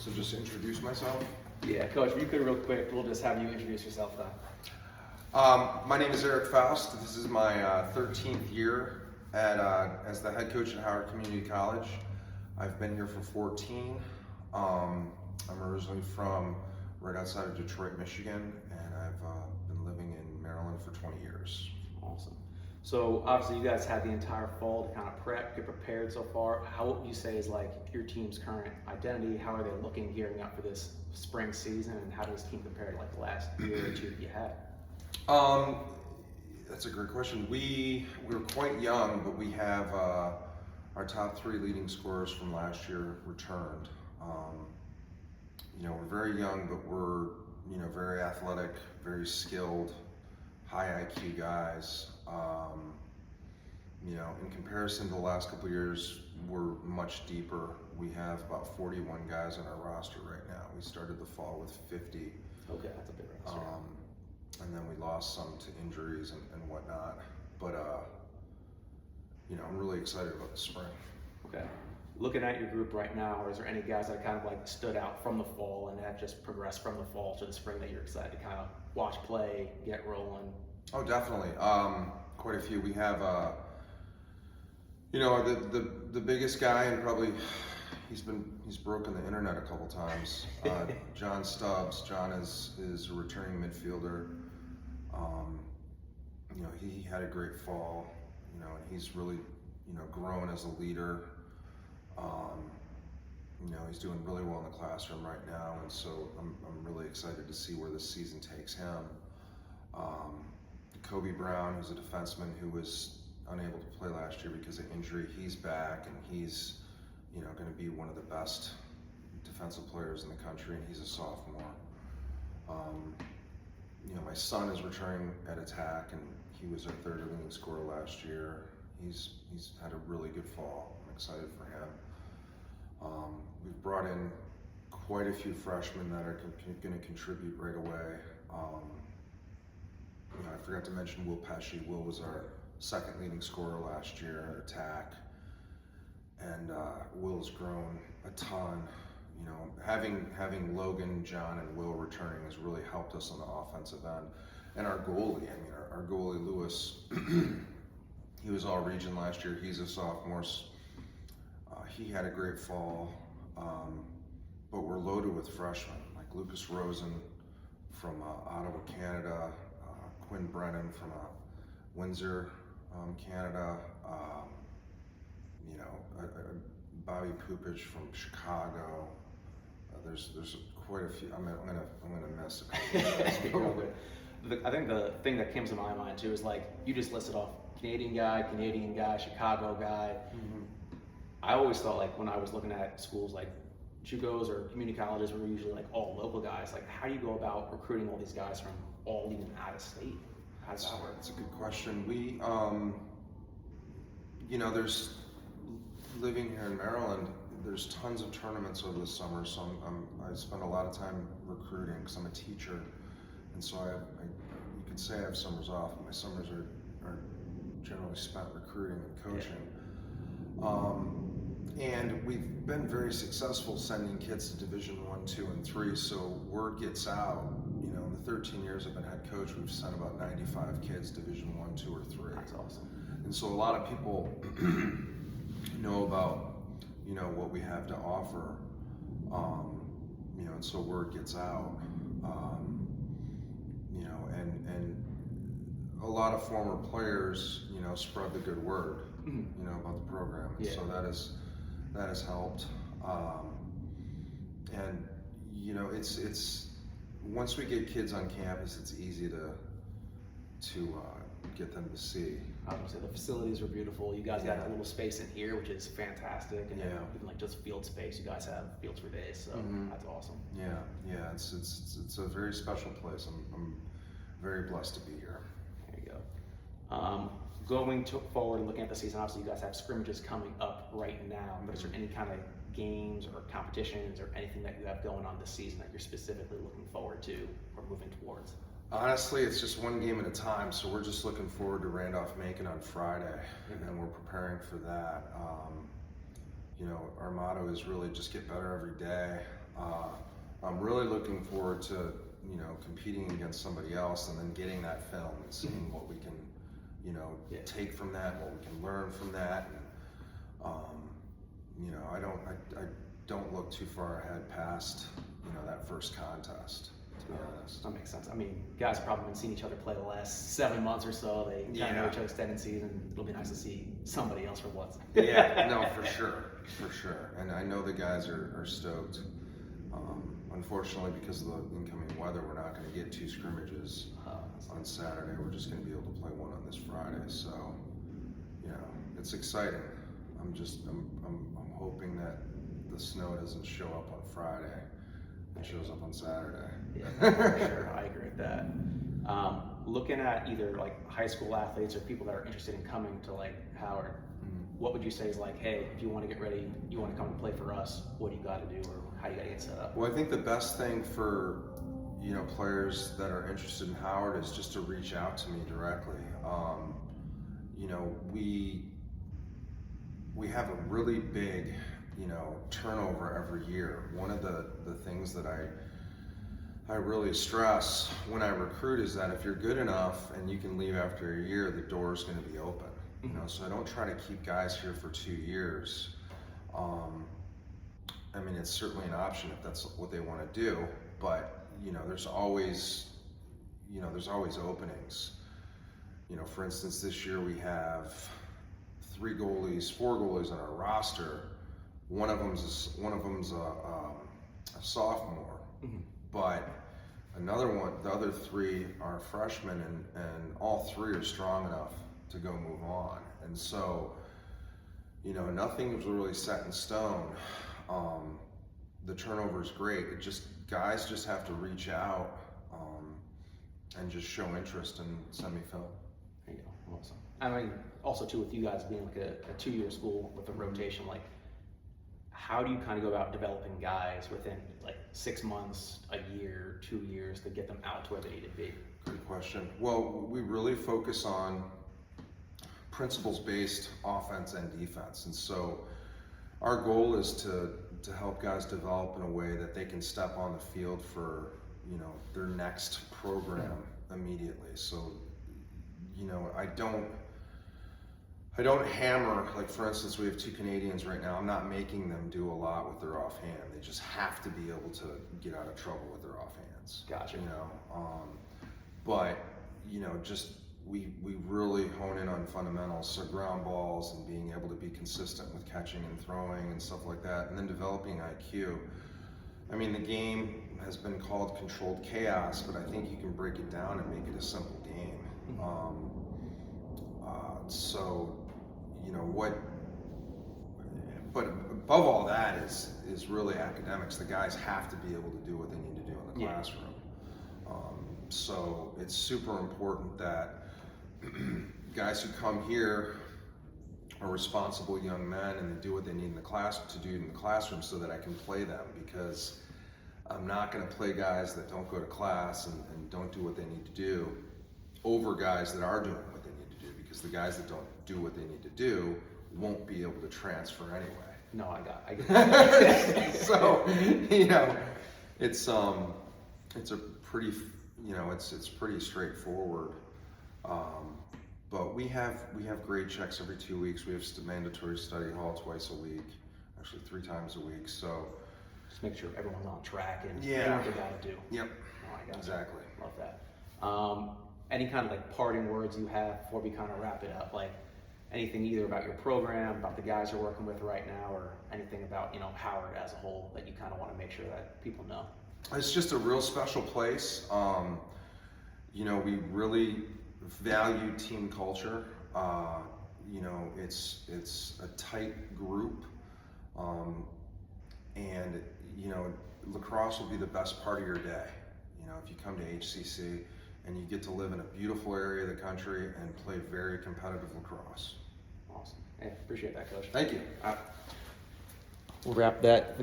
So just introduce myself. Yeah, Coach, if you could real quick, we'll just have you introduce yourself then. My name is Erik Foust. This is my 13th year as the head coach at Howard Community College. I've been here for 14. I'm originally from right outside of Detroit, Michigan, and I've been living in Maryland for 20 years. Awesome. So obviously you guys had the entire fall to kind of prep, get prepared so far. How would you say is like your team's current identity? How are they looking, gearing up for this spring season, and how does this team compare to like the last year or two that you had? That's a great question. We're quite young, but we have our top 3 leading scorers from last year returned. We're very young, but we're very athletic, very skilled, high IQ guys. In comparison to the last couple of years, we're much deeper. We have about 41 guys on our roster right now. We started the fall with 50. Okay, that's a big roster. And then we lost some to injuries and whatnot. But I'm really excited about the spring. Okay. Looking at your group right now, is there any guys that kind of like stood out from the fall and have just progressed from the fall to the spring that you're excited to kind of watch play, get rolling? Oh, definitely. Quite a few. We have, the biggest guy, and probably he's broken the internet a couple times. John Stubbs. John is a returning midfielder. He had a great fall. And he's really grown as a leader. He's doing really well in the classroom right now, and so I'm really excited to see where this season takes him. Kobe Brown, who's a defenseman who was unable to play last year because of injury, he's back, and he's going to be one of the best defensive players in the country, and he's a sophomore. My son is returning at attack, and he was our 3rd leading scorer last year. He's had a really good fall. I'm excited for him. We've brought in quite a few freshmen that are going to contribute right away. I forgot to mention Will Pesci. Will was our 2nd leading scorer last year at attack, and Will's grown a ton. Having Logan, John, and Will returning has really helped us on the offensive end. And our goalie, our goalie Lewis, he was all region last year. He's a sophomore. He had a great fall, but we're loaded with freshmen like Lucas Rosen from Ottawa, Canada, Quinn Brennan from Windsor, Canada, Bobby Pupich from Chicago. There's quite a few. I'm gonna miss a couple of guys. I think the thing that comes to my mind too is like you just listed off Canadian guy, Chicago guy. Mm-hmm. I always thought like when I was looking at schools like JUCOs or community colleges were usually like all local guys. Like how do you go about recruiting all these guys from all even out of state? How does that work? That's a good question. We, there's living here in Maryland. There's tons of tournaments over the summer, so I spend a lot of time recruiting because I'm a teacher, and so you could say I have summers off. But my summers are generally spent recruiting and coaching. And we've been very successful sending kids to Division 1, 2, and 3. So word gets out. In the 13 years I've been head coach, we've sent about 95 kids Division 1, 2, or 3. That's awesome. And so a lot of people know about what we have to offer. And so word gets out. And a lot of former players, spread the good word, about the program. And so that has helped. And it's once we get kids on campus, it's easy to get them to see. Obviously, the facilities are beautiful. You guys got a little space in here, which is fantastic, and then even like just field space. You guys have fields for days, so that's awesome. Yeah. It's a very special place. I'm very blessed to be here. There you go. Going forward and looking at the season, obviously you guys have scrimmages coming up right now, but is there any kind of games or competitions or anything that you have going on this season that you're specifically looking forward to or moving towards? Honestly, it's just one game at a time, so we're just looking forward to Randolph-Macon on Friday, and we're preparing for that. you know, our motto is really just get better every day. I'm really looking forward to, you know, competing against somebody else and then getting that film and seeing what we can, you know, take from that, what we can learn from that. And, you know, I don't look too far ahead past, you know, that first contest, to be honest. That makes sense. I mean, guys have probably been seeing each other play the last 7 months or so. They kind of know each other's tendencies, and it'll be nice to see somebody else for once. Yeah, no, for sure. And I know the guys are stoked. Unfortunately, because of the incoming weather, we're not going to get 2 scrimmages on Saturday. We're just going to be able to play one on this Friday. So, you know, it's exciting. I'm hoping that the snow doesn't show up on Friday. It shows up on Saturday. Yeah, for sure. I agree with that. Looking at either like high school athletes or people that are interested in coming to like Howard, what would you say is like, hey, if you want to get ready, you want to come and play for us, what do you got to do, or how do you got to get set up? Well, I think the best thing for, you know, players that are interested in Howard is just to reach out to me directly. You know, we have a really big, you know, turnover every year. One of the things that I really stress when I recruit is that if you're good enough and you can leave after a year, the door's going to be open. You know, so I don't try to keep guys here for 2 years. I mean, it's certainly an option if that's what they want to do, but you know, there's always openings. You know, for instance, this year we have 4 goalies on our roster. One of them's a sophomore, but the other 3 are freshmen, and all 3 are strong enough to go move on. And so, you know, nothing was really set in stone. The turnover is great. Guys just have to reach out and just show interest and send me film. There you go. Awesome. I mean, also too, with you guys being like a 2-year school with a rotation, like how do you kind of go about developing guys within like 6 months, a year, 2 years to get them out to where they need to be? Good question. Well, we really focus on principles-based offense and defense, and so our goal is to help guys develop in a way that they can step on the field for, you know, their next program immediately. So, you know, I don't hammer, like for instance, we have 2 Canadians right now. I'm not making them do a lot with their offhand. They just have to be able to get out of trouble with their offhands. Gotcha. You know, but you know, just we really hone in on fundamentals, so ground balls and being able to be consistent with catching and throwing and stuff like that, and then developing IQ. I mean, the game has been called controlled chaos, but I think you can break it down and make it a simple game. So, you know, but above all that is really academics. The guys have to be able to do what they need to do in the classroom. So it's super important that guys who come here are responsible young men and they do what they need in the classroom so that I can play them, because I'm not going to play guys that don't go to class and don't do what they need to do over guys that are doing what they need to do, because the guys that don't do what they need to do won't be able to transfer anyway. No, I get that. So, you know, it's a pretty, you know, it's pretty straightforward. But we have grade checks every 2 weeks. We have mandatory study hall twice a week, actually 3 times a week. So just make sure everyone's on track and yeah, doing what they got to do. Yep. Oh, I got Exactly. You. Love that. Any kind of like parting words you have before we kind of wrap it up? Like anything either about your program, about the guys you're working with right now, or anything about, you know, Howard as a whole that you kind of want to make sure that people know? It's just a real special place. You know, we really value team culture. You know, it's a tight group, and you know, lacrosse will be the best part of your day. You know, if you come to HCC and you get to live in a beautiful area of the country and play very competitive lacrosse. Awesome. Hey, appreciate that, Coach. Thank you. We'll wrap that.